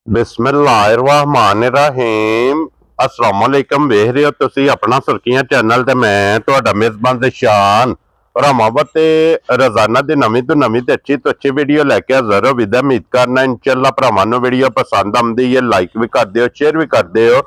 बिस्मिल्लाहिर्रहमानिर्रहीम अस्सलाम वालेकुम। वेख रहे हो तुसी अपना सुर्खियां चैनल ते मैं तुहाडा मेजबान शान रामावत रोजाना दी नवीं तो नवीं ते अच्छी वीडियो लैके हाजिर हो। विदा उम्मीद करना इंशाअल्लाह भरावां नूं वीडियो पसंद आउंदी है, लाइक भी कर दिओ, शेयर भी कर दिओ।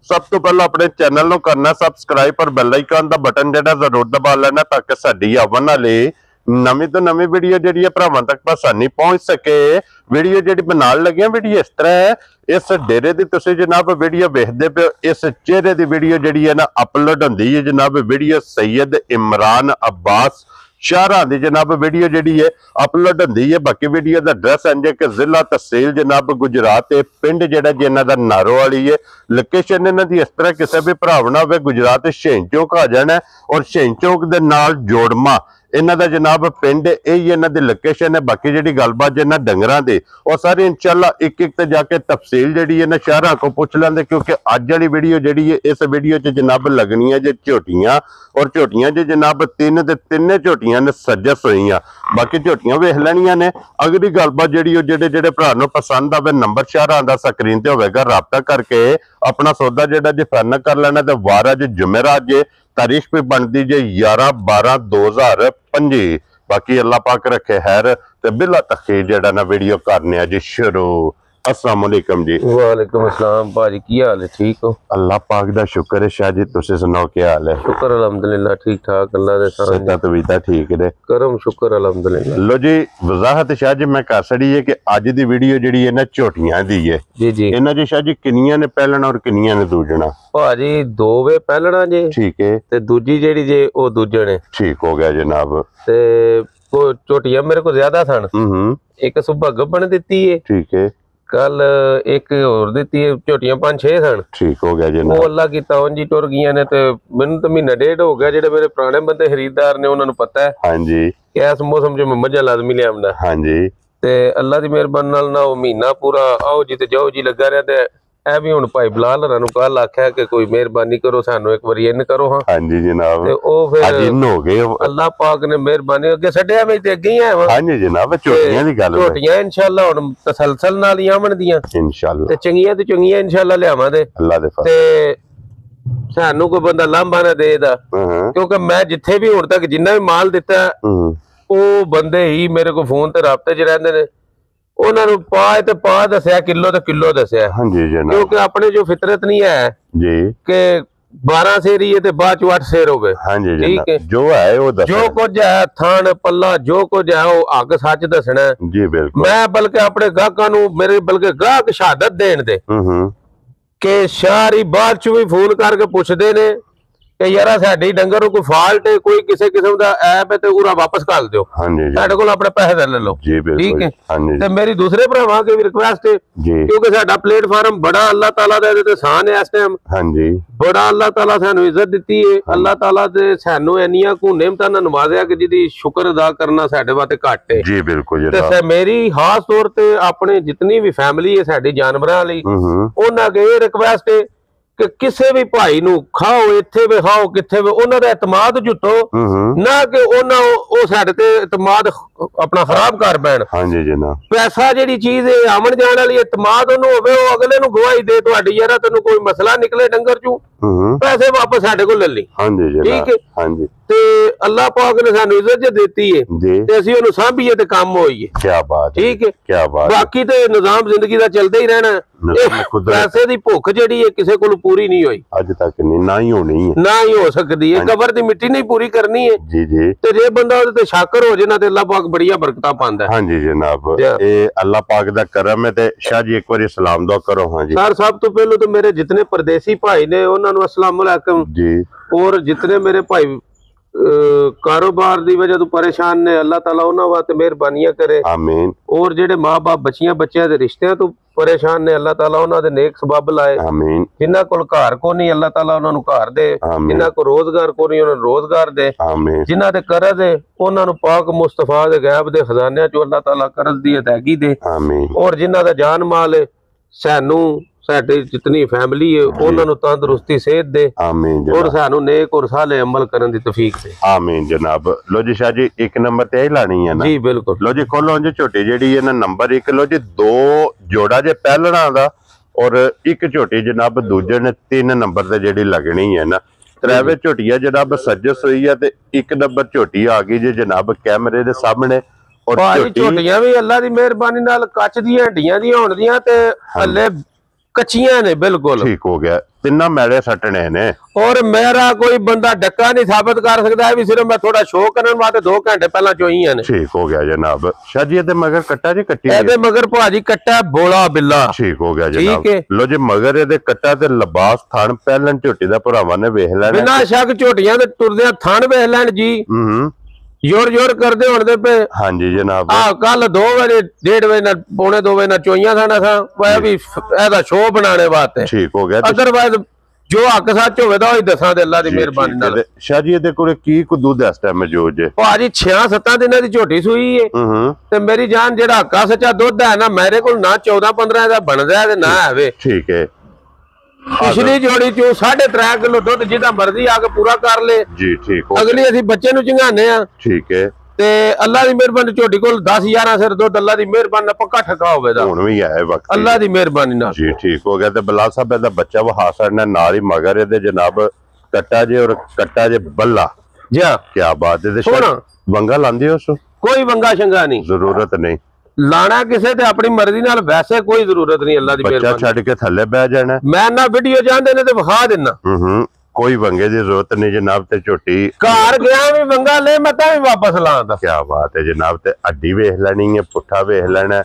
सब तो पहले अपने चैनल नूं करना सबसक्राइब और बेल आइकन दा बटन जिहड़ा जरूर दबा लेना ताकि साडी आवन वाली नवीं तो नवीं वीडियो जिहड़ी है भरावां तक आसानी पहुंच सके। वीडियो जिहड़ी बनाउण लगे वीडियो इस तरह है, इस डेरे दी तुसीं जनाब वीडियो वेखदे पे इस चेहरे दी वीडियो जिहड़ी है ना अपलोड हुंदी है जनाब। वीडियो सैयद इमरान अब्बास शाहरा दी जनाब वीडियो जिहड़ी है अपलोड हुंदी है। बाकी वीडियो दा एड्रैस है कि जिला तहसील जनाब गुजरात है, पिंड जिहड़ा जी इन्हां दा नारोवाली है। लोकेशन इन्हां दी इस तरह किसी भी भराव ना होवे गुजरात शहीन चौक आ जाना है और शहीन चौक दे नाल जोड़मा इन्हां दा जनाब पिंड यही इन्हां दी लोकेशन है। बाकी जिहड़ी गलबात जिन्हां डंगरां दी और सारी इंशाअल्लाह एक एक ते जाके तफसील जिहड़ी है ना शहरां को पुछ लेंदे, क्योंकि अज वाली वीडियो जिहड़ी है इस वीडियो च जनाब लगनी है जे झोटियां और झोटियां जे जनाब तीन ते तिन्ने झोटियां ने सजस होईयां। बाकी झोटियां वेख लैणियां ने। अगली गलबात जिहड़ी ओ जेह्ड़े जेह्ड़े भरा नूं पसंद आवे नंबर शहरां दा स्क्रीन ते होवेगा, राबता करके अपना सौदा जिहड़ा जे फाइनल कर लेना। ते वार अज जुमेरात जे तारीख पे बनती जे 11/12/2025। बाकी अल्लाह पाक रखे खैर ते बिला तखीर जेड़ा ना वीडियो करने जी शुरू। अस्सलाम वालेकुम जी। वालेकुम अस्सलाम भाजी, की हाल है? ठीक हो? अल्लाह पाक दा शुक्र है। शाह जी तुसी सुनाओ क्या हाल है? शुक्र अल्हम्दुलिल्लाह ठीक ठाक अल्लाह दे सदा तबीता ठीक है करम शुक्र अल्हम्दुलिल्लाह। लो जी वजाहत शाह जी मैं कर छड़ी है कि अज दी वीडियो जिहड़ी है ना झोटियां दी है जी जी। इन्हां जी शाह जी किन्नियां ने पहलना और किन्नियां ने दूजना? भाजी दो वे पहलना जे, ठीक है, ते दूजी जेड़ी जे ओ दूजे ने। ठीक हो गया जनाब। ते वो झोटियां मेरे को ज्यादा सन। एक सुबह गब्बन दित्ती है, ठीक है, कल एक और दित्ती है। झोटियां 5-6 सन। ठीक हो गया जनाब। वो अल्लाह की तौन जी टुर गईयां ने ते मैनूं तो महीना डेढ़ हो गया। जेडे मेरे पुराने बंदे खरीदार ने उन्हां नूं पता है हां जी कि इस मौसम च मैं मझां लाजमी लियावना। हां जी। ते अल्लाह दी मेहरबानी नाल ना वो महीना पूरा आओ जी ते जाओ जी लगा रहा। ते ए भी हुण भाई बिलाल होरां नूं कल आख्या कि कोई मेहरबानी करो सानू एक बारी इन करो। हां जी जनाब। ते ओ फिर अज इन हो गए। अल्लाह पाक ने मेहरबानी अगे छड्डिया मैं ते अगे ही आया। हां जी जनाब। झोटियां दी गल, झोटियां इंशाअल्लाह हुण तसलसल नाल ही आवन दियां इंशाअल्लाह। ते चंगियां ते चंगियां इंशाअल्लाह लियावां दे अल्लाह दे फज़ल। ते सानू कोई बंदा लांभा ना दे दा, क्योंकि मैं जिथे भी हुण तक जिन्ना भी माल दिता ओ बंदे ही मेरे को फोन ते राबते च रहिंदे ने। उन्होंने पा दसिया किलो ते किलो दसिया। हाँ जी जनाब। क्योंकि अपने जो फितरत नहीं है जी कि 12 शेर ही है ते बाद 8 शेर हो गए। हाँ जी ठीक है, जो है वो जो कुछ है थान पल्ला जो कुछ है वो हक सच दसना जी। बिल्कुल। मैं बल्कि अपने गाहकां नूं मेरे बल्कि गाहक शहादत देण दे कि शहरी बाद च भी फोन करके पुछदे ने कि यार साडी डंगर कोई फॉल्ट है, कोई किसी किस्म का ऐप है तो उरा वापस कर दो। हाँ जी। साडे कोल अपने पैसे ले लो जी। ठीक है। हाँ जी। ते मेरी दूसरे भरावां की भी रिक्वेस्ट है जी, क्योंकि साडा प्लेटफार्म बड़ा अल्लाह ताला दे ते शान है इस टाइम। हाँ जी। बड़ा अल्लाह ताला सानू इज्जत दित्ती है। अल्लाह ताला दे सानू इन्नियां को नेमतां नाल नवाजिया कि जिहदी शुक्र अदा करना साडे वास्ते घट है जी। बिल्कुल जनाब। ते मेरी खास तौर ते अपने जितनी भी फैमिली है साडी जानवरां वाली उन्हां अगे रिक्वेस्ट है कि किसी भी भाई नूं खाओ इत्थे वे खाओ किथे वे उन्हां दा इतमाद जुटो ना कि उन्हां ओ साडे ते इतमाद अपना खराब कर बैण। हां जी जनाब। पैसा जेड़ी चीज है आमन जाण वाली इतमाद ओनू होवे ओ अगले नूं गवाही दे तुहाडी यार तैनूं कोई मसला निकले डंगर चों पैसे वापस साडे कोल ले ली। हां जी जनाब। ठीक है। हां जी। ते अल्लाह पाक ने सानू इज्जत देती है ते असीं ओनू सांभीए ते काम होईए। क्या बात। ठीक है। क्या बात। बाकी ते निजाम जिंदगी दा चलदा ही रहना। पैसे दी भुख जेड़ी है किसी कोल पूरी नहीं हुई अज तक नहीं, ना ही होनी है, ना ही हो सकती है। कबर दी मिट्टी नहीं पूरी करनी है जी जी। ते जे बंदा ओदे ते शाकर हो जाए ना ते अल्लाह पाक बड़िया बरकतां पांदा है। हां जी जनाब। ए अल्लाह पाक दा करम है ते शाह जी एक बारी सलाम दुआ करो। हां जी सर। सब तो पहले तो मेरे जितने परदेसी भाई ने उन्हां नूं अस्सलाम वालेकुम जी, और जितने मेरे भाई कारोबार दी वजह तो परेशान ने अल्लाह ताला उन्हां वास्ते मेहरबानियां करे आमीन। और जेडे मां बाप बच्चियां बच्चों दे रिश्तियां तो परेशान ने अल्लाह ताला उन्हां दे नेक सबब लाए आमीन। जिन्हां कोल घर को नहीं अल्लाह ताला उन्हां नूं घर दे, जिन्हां को रोजगार को नहीं उन्हां नूं रोजगार दे आमीन। जिन्हां दे कर्ज है उन्हां नूं पाक मुस्तफा दे गैब दे खजानियां चों अल्लाह ताला कर्ज दी अदायगी दे आमीन। और जिन्हां दा जान माल है सानू साडी जितनी फैमिली है उन्होंने तंदुरुस्ती सेहत दे आमीन और सानू नेक और साले अमल करन दी तौफीक दे आमीन जनाब। लो जी शाह जी एक नंबर ते ही लानी है ना? जी बिल्कुल। लो जी खोलो जी झोटी जेडी है ना नंबर 1। लो जी 2 जोड़ा जे पहलना दा और एक झोटी जनाब दूजे ने 3 नंबर ते जेडी लगनी है ना। त्रेवे झोटिया जनाब सजस हुई है ते 1 नंबर झोटी आ गई जी जनाब कैमरे दे सामने। और झोटियां भी अल्लाह दी मेहरबानी नाल कच दी हड्डियां दी होण दियां ते हल्ले कच्चियां ने बिल्कुल। ठीक हो गया। तिन्ना मैले सटने ने और मेरा कोई बंदा डक्का नहीं साबित कर सकता है भी सिर्फ मैं थोड़ा शो करने वास्ते 2 घंटे पहला चोईयां ने। ठीक हो गया जनाब। शाह जी दे मगर कट्टा जी कट्टी एदे मगर भाजी कट्टा बोला बिल्ला। ठीक हो गया जनाब। लो जी मगर एदे कट्टा ते लिबास थान पहलन झोटी दा भरावां ने वेख लेना बिना शक झोटियां दे टुरदे थान वेख लैण जी। जोर जोर करते होने पे। हाँ जी जनाब। कल 2 बजे 1:30 बजे पौने 2 बजे चोइया था वह भी ऐसा शो बनाने वास्ते। ठीक हो गया। अदरवाइज जो हक सच होवे दा ओही दसां दे अल्लाह दी मेहरबानी नाल। शाह जी दे कोले की को दूध इस टाइम मौजूद जे? भाजी 6-7 दिनां दी झोटी सूई है ते मेरी जान जेड़ा हक्का सच्चा दुध है ना मेरे कोल ना 14-15 दा बनदा है ते ना है। ठीक है। पिछली जोड़ी चो 3.5 किलो दुध जिदा मर्जी आके पूरा कर ले जी। ठीक अगली असी बच्चे नु चंगाने आ। ठीक है। ते अल्लाह दी मेहरबानी झोटी कोल 10-11 सिर दुध अल्लाह दी मेहरबानी पक्का ठका होवेदा हुन भी है वक्त अल्लाह दी मेहरबानी नाल जी। ठीक हो गया। ते बिलाल साहब दा बच्चा वो हासन नाल ही मगर दे जनाब कट्टा जे और कट्टा जे बल्ला जी। क्या बात है। सोना वंगा लांदे हो? कोई वंगा शंगा नहीं, जरूरत नहीं लाना किसे ते अपनी मर्जी नाल, वैसे कोई जरूरत नहीं अल्लाह दी मेहरबानी। बच्चा छड़ के थल्ले बैठ जाना मैं ना वीडियो चाहते ने ते विखा देना। कोई वंगे की जरूरत नहीं जनाब। ते झोटी घर गया भी वंगा ले मैं भी वापस लांदा। क्या बात है जनाब। ते हड्डी वेख लेनी है, पुट्ठा वेख लेना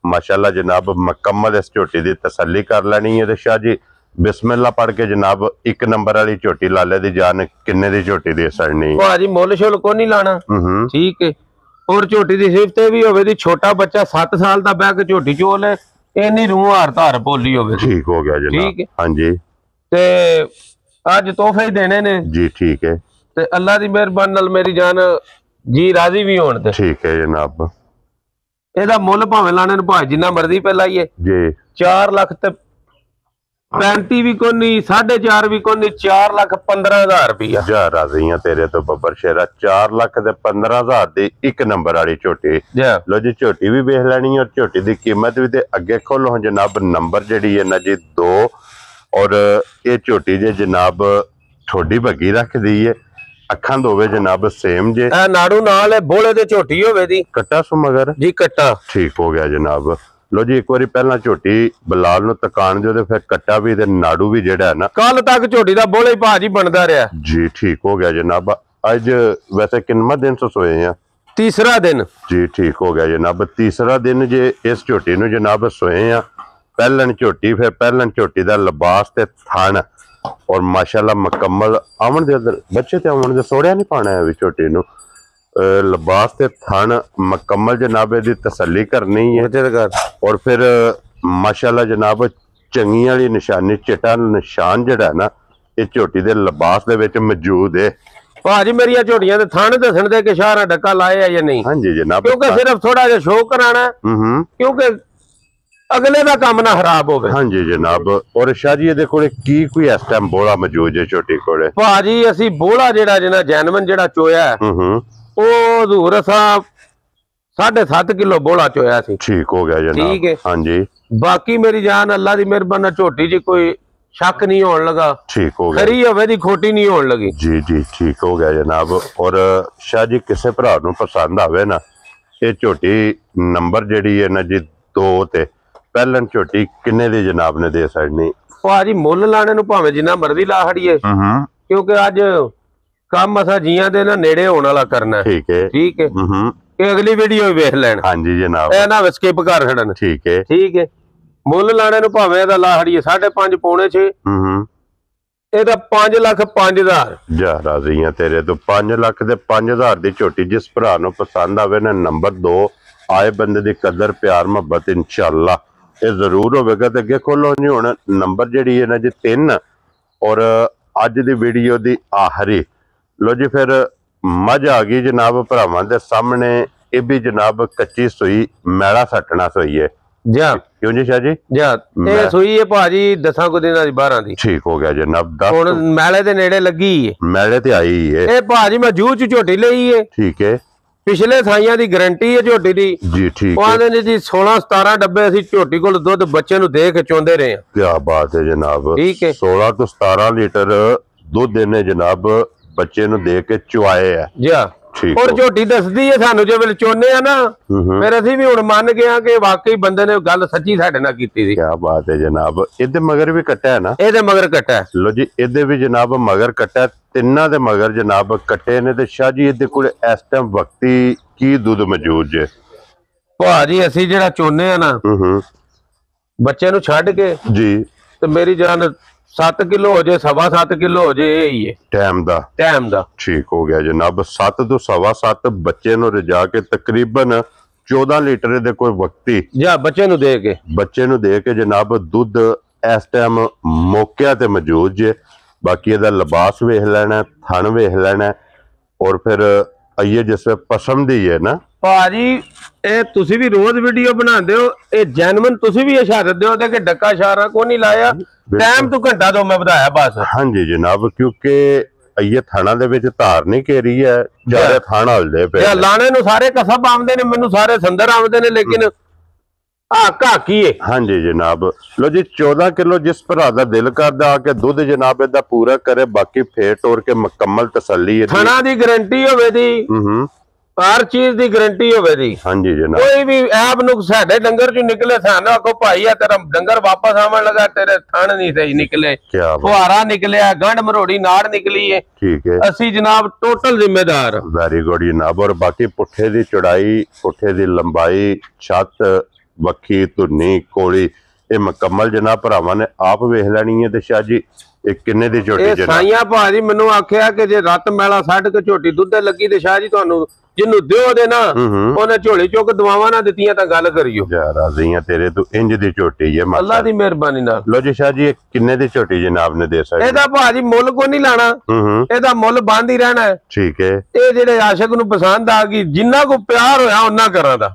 माशाल्लाह जनाब। मुकम्मल इस झोटी की तसल्ली कर लेनी है। ते शाह जी बिस्मिल्लाह पढ़ के जनाब 1 नंबर वाली झोटी लाले दी जान किन्ने दी झोटी दे सड़नी भाजी मुल शुल को नहीं लाना। ठीक है। और झोटी की सिफत भी होवे दी छोटा बच्चा 7 साल का बह के झोटी चोल है इन्नी रूह हार धार भोली होवे। ठीक हो गया जनाब। ठीक है। हाँ जी। ते आज तोहफे ही देने ने जी। ठीक है। ते अल्लाह दी मेहरबानी नाल मेरी जान जी राजी भी होण ते। ठीक है जनाब। एदा मुल भावें लाने नु भाई जिन्ना मर्जी पे लाइए जी। 4 लाख ते 35 भी कोनी 4.5 भी कोनी 4,15,000 रुपया जा राजी हैं तेरे तो बब्बर शेरा। 4 लाख ते 15,000 दी 1 नंबर वाली झोटी। लो जी झोटी भी वेख लेनी और झोटी दी कीमत भी ते अगे खोलो जनाब। नंबर जेडी है ना जी 2 और ये झोटी जे जनाब थोड़ी बगी रख दी है। अखां दोवे जनाब सेम जे नाड़ू नाल है बोले ते झोटी होवे दी कट्टा सु मगर जी कट्टा। ठीक हो गया जनाब। लो जी एक बार पहला झोटी बिलाल नु तकान जो फिर कट्टा भी ते नाड़ू भी जेड़ा है ना कल तक झोटी दा बोले भाजी बनदा रहा जी। ठीक हो गया जनाब। अज वैसे किन्ना दिन से सोए हैं? 3रा दिन जी। ठीक हो गया जनाब। 3रा दिन जे इस झोटी नु जनाब सोए हैं। पहलन झोटी फिर पहलन झोटी दा लिबास ते थान और माशाल्लाह मुकम्मल आवन दे बच्चे ते आवन दे सोड़िया नहीं पाना है झोटी नु लिबास ते थान मुकम्मल जनाब दी तसल्ली करनी है। और फिर माशाल्लाह जनाब चंगी वाली निशानी चिट्टा निशान जड़ा ना ये झोटी दे लिबास दे विच मौजूद है। भाजी मेरी झोटियां दे थान दसन दे कि शाहरा डक्का लाए है या नहीं? हाँ जी जनाब। क्योंकि सिर्फ थोड़ा जिहा शो कराना क्योंकि अगले का काम ना खराब हो। हाँ जी जनाब। और शाह जी दे कोले की कोई इस टाइम बोला मौजूद है झोटी कोले? भाजी असी बोला जेड़ा जना जैनवन जेड़ा चोया है ओ हजूर असा 7.5 किलो बोला चोया सी। ठीक हो गया जनाब। ठीक है। हाँ जी। बाकी मेरी जान अल्लाह दी मेहरबानी झोटी जी कोई शक नहीं होने लगा। ठीक हो गया। खरी होवे दी खोटी नहीं होने लगी जी। जी ठीक हो गया जनाब। और शाह जी किसे भरा नूं पसंद आवे ना ये झोटी नंबर जेड़ी है ना जी 2 ते पहलन झोटी किन्ने दी जनाब ने दे सकनी? भाजी मुल लाने नु भावें जिन्ना मर्जी ला खड़िए क्योंकि अज काम असा जियां दे ना नेड़े होने वाला करना। ठीक है। ठीक है। ये अगली वीडियो वेख लैन। हाँ जी जनाब। ए ना स्किप कर छड़न। ठीक है। ठीक है। मुल लाने नु भावें दा ला खड़िए 5.5 पौने 6 एदा 5,05,000 जा राजी हैं तेरे तो 5 लाख ते 5,000 दी झोटी जिस भरा नु पसंद आवे ना नंबर 2 आए बंदे दी कदर प्यार मोहब्बत इंशाअल्लाह ये जरूर होगा। तो अगे खोलो जी हुण नंबर जी है ना जी 3 और अज दी वीडियो दी आखिरी। लो जी फिर मझ आ गई जनाब भरावां दे सामने ये भी जनाब कच्ची सुई मैला सटना सुई है ਜਾ क्यों जी शाह जी जा ਇਹ ਸੂਈ ਹੈ ਭਾਜੀ 10 ਕੁ ਦਿਨਾਂ ਦੀ 12 ਦੀ ठीक हो गया जनाब। ਹੁਣ ਮੈਲੇ ਦੇ ਨੇੜੇ ਲੱਗੀ ਹੈ मेले ते आई है ਇਹ ਭਾਜੀ ਮੈਂ ਜੂਹ ਚ ਝੋਟੀ ਲਈ ਹੈ ठीक है ਪਿਛਲੇ ਸਾਈਆਂ ਦੀ ਗਾਰੰਟੀ ਹੈ ਝੋਟੀ ਦੀ जी ठीक ਉਹ है ਆਂਦੇ ਨੇ ਜੀ 16 17 ਡੱਬੇ ਅਸੀਂ ਝੋਟੀ ਕੋਲ ਦੁੱਧ ਬੱਚੇ ਨੂੰ ਦੇ ਕੇ ਚੋਂਦੇ ਰਹੇ ਹਾਂ। क्या बात है जनाब ठीक है 16 तो 17 लीटर दूध देने जनाब बच्चे नु दे के चुआए है ਜਾ ठीक और ਝੋਟੀ ਦੱਸਦੀ ਹੈ ਸਾਨੂੰ ਜੇ ਵੇਲੇ ਚੋਨੇ ਆ ਨਾ ਫਿਰ ਅਸੀਂ ਵੀ ਹੁਣ ਮੰਨ ਗਏ ਕਿ ਵਾਕਈ ਬੰਦੇ ਨੇ ਗੱਲ ਸੱਚੀ ਸਾਡੇ ਨਾਲ ਕੀਤੀ ਸੀ। क्या बात है जनाब इधर मगर भी कट्टा है ना ਇਹਦੇ ਮਗਰ ਕੱਟਾ लो जी इधर भी जनाब मगर कट्टा तिन्ना दे मगर जनाब कट्टे ने ते शाह जी इधर कोल इस टाइम वक्ती की दूध मौजूद जे ਭਾਜੀ ਅਸੀਂ ਜਿਹੜਾ ਚੋਨੇ ਆ ਨਾ ਬੱਚੇ ਨੂੰ ਛੱਡ ਕੇ जी ਤੇ ਮੇਰੀ ਜਾਨ 7 ਕਿਲੋ ਹੋ ਜੇ 7.5 ਕਿਲੋ ਹੋ ਜੇ ਇਹ ਹੀ ਹੈ टाइम दा ਟਾਈਮ ਦਾ। ठीक हो गया जनाब 7 तो 7.25 बच्चे नु रिजा के तकरीबन 14 लीटर दे कोई वक्ती ਜਾ ਬੱਚੇ ਨੂੰ ਦੇ ਕੇ बच्चे नु दे के जनाब दुध इस टाइम मौके ते मौजूद जे बाकी ਇਹਦਾ ਲਿਬਾਸ ਵੇਖ ਲੈਣਾ ਥਣ ਵੇਖ ਲੈਣਾ और फिर आइए जिस पसंद ही है ना ਭਾਜੀ ਇਹ ਤੁਸੀਂ ਵੀ ਰੋਜ਼ ਵੀਡੀਓ ਬਣਾਉਂਦੇ ਹੋ ਇਹ ਜੈਨੂਇਨ ਤੁਸੀਂ ਵੀ ਇਸ਼ਾਰਾ ਦਿਓ ਤੇ ਕਿ ਡੱਕਾ ਇਸ਼ਾਰਾ ਕੋ ਨਹੀਂ ਲਾਇਆ ਟਾਈਮ ਤੋਂ ਘੰਟਾ ਦੋ ਮੈਂ ਵਧਾਇਆ ਬਸ। हाँ जी जनाब क्योंकि ये थाना दे विच धार नहीं घेरी है जारे थाना हलदे पे ਇਹ ਲਾਣੇ ਨੂੰ ਸਾਰੇ ਕਸਬ ਆਉਂਦੇ ਨੇ ਮੈਨੂੰ ਸਾਰੇ ਸੰਦਰ ਆਉਂਦੇ ਨੇ ਲੇਕਿन ਘਾਕੀ ਹੈ। हाँ जी जनाब लो जी 14 किलो जिस भरा दा दिल करदा आके दुध जनाब इदा पूरा करे बाकी फेर टोर के मुकम्मल तसल्ली है ਥਣਾ ਦੀ ਗਾਰੰਟੀ ਹੋਵੇ ਦੀ ਹਰ ਚੀਜ਼ ਦੀ ਗਾਰੰਟੀ ਹੋਵੇ ਦੀ। हाँ जी जनाब ਕੋਈ ਵੀ ਐਬ ਨੂੰ ਸਾਡੇ ਡੰਗਰ ਚੋਂ ਨਿਕਲੇ ਸਾਨੂੰ ਆਖੋ ਭਾਈ ਆ ਤੇਰਾ ਡੰਗਰ ਵਾਪਸ ਆਵਣ ਲਗਾ ਤੇਰੇ ਥਣ ਨਹੀਂ ਸਹੀ ਨਿਕਲੇ क्या बात ਫੁਹਾਰਾ ਨਿਕਲਿਆ ਗੰਢ ਮਰੋੜੀ ਨਾੜ ਨਿਕਲੀ ਹੈ ठीक है ਅਸੀਂ ਜਨਾਬ ਟੋਟਲ ਜ਼ਿੰਮੇਦਾਰ। वेरी गुड जनाब और बाकी पुट्ठे दी चौड़ाई पुट्ठे दी लंबाई छत वक्खी धुन्नी कोली ये मुकम्मल जनाब भरावां ने आप वेख लैनी है ते शाह जी ਇਹ ਕਿੰਨੇ ਦੀ ਝੋਟੀ ਇਹ ਜਨਾਬ ਸਾਈਆਂ ਭਾਜੀ ਮੈਨੂੰ ਆਖਿਆ ਕਿ ਜੇ ਰੱਤ ਮੈਲਾ ਛੱਡ ਕੇ ਝੋਟੀ ਦੁੱਧੇ ਲੱਗੀ ਤੇ ਸ਼ਾਹ ਜੀ ਤੁਹਾਨੂੰ ਜਿਹਨੂੰ ਦਿਓ ਦੇ ਨਾ ਉਹਨੇ ਝੋਲੀ ਚੁੱਕ ਦਵਾਵਾਂ ਨਾ ਦਿੱਤੀਆਂ ਤਾਂ ਗੱਲ ਕਰਿਓ। ਜਾ ਰਾਜ਼ੀਆਂ ਤੇਰੇ ਤੋਂ ਇੰਜ ਦੀ ਝੋਟੀ ਹੈ ਅੱਲਾ ਦੀ ਮਿਹਰਬਾਨੀ ਨਾਲ। ਲੋ ਜੀ ਸ਼ਾਹ ਜੀ ਇਹ ਕਿੰਨੇ ਦੀ ਝੋਟੀ ਜਨਾਬ ਨੇ ਦੇ ਸਕਦੇ ਇਹਦਾ ਭਾਜੀ ਮੁੱਲ ਕੋ ਨਹੀਂ ਲਾਣਾ ਇਹਦਾ ਮੁੱਲ ਬੰਦ ਹੀ ਰਹਿਣਾ ਹੈ। ਠੀਕ ਹੈ ਇਹ ਜਿਹੜੇ ਆਸ਼ਿਕ ਨੂੰ ਪਸੰਦ ਆ ਗਈ ਜਿੰਨਾ ਕੋ ਪਿਆਰ ਹੋਇਆ ਉਹਨਾਂ ਕਰਾਂ ਦਾ।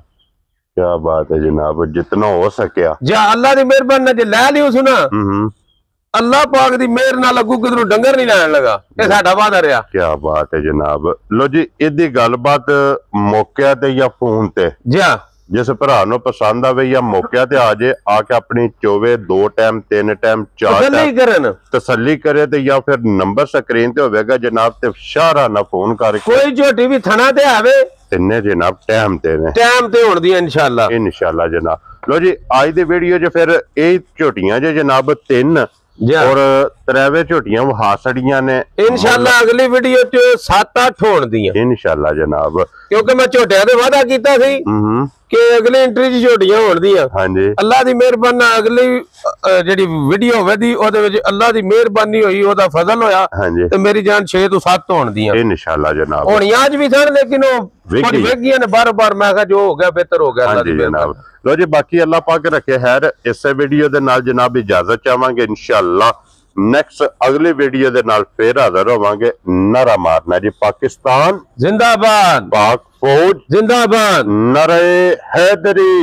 क्या बात है जनाब जितना हो सकिया जा अल्लाह दी मेहरबानी जे ले लियो सुना अल्लाह पाक दी मेहर नाल अगू किधरों डंगर नहीं लैन लगा ये साडा वादा रहा। क्या बात है जनाब लो जी इदी गलबात मौके ते या फोन ते जा जिस भरा नु पसंद आवे या मौके ते आ जाए आके अपनी चोवे 2 टाइम 3 टाइम 4 टाइम तसल्ली करे ते या फिर नंबर स्क्रीन ते होवेगा जनाब ते शाहरा ना फोन करके कोई झोटी भी थना ते आवे तिन्ने जनाब टाइम ते होण दी इंशाल्लाह जनाब। लो जी आज दी वीडियो च फिर ए झोटियां जे जनाब 3 और त्रेवे झोटियां वहा छड़ियां ने इंशाल्लाह अगली वीडियो च 7-8 होण दी इंशाल्लाह जनाब क्योंकि मैं झोटियां ते वादा कीता सी कि अगली एंट्री च झोटियां होण दी। हां जी अल्लाह दी मेहरबानी अगली जेडी वीडियो होवे दी ओदे विच अल्लाह दी मेहरबानी होई ओदा फजल होया ते मेरी जान 6 तो 7 होण दी इंशाल्लाह जनाब। हुण आज भी सन लेकिन ओ कुछ वेगियां ने बार-बार मैं कहा जो हो गया बेहतर हो गया अल्लाह दी मेहरबानी। लो जी बाकी अल्लाह पाक रखे खैर इस वीडियो दे नाल जनाब इजाजत चाहांगे इंशाल्लाह नेक्स्ट अगली वीडियो दे नाल फिर हाजिर होवांगे। नारा मारना जी पाकिस्तान जिंदाबाद पाक फौज जिंदाबाद नारे हैदरी।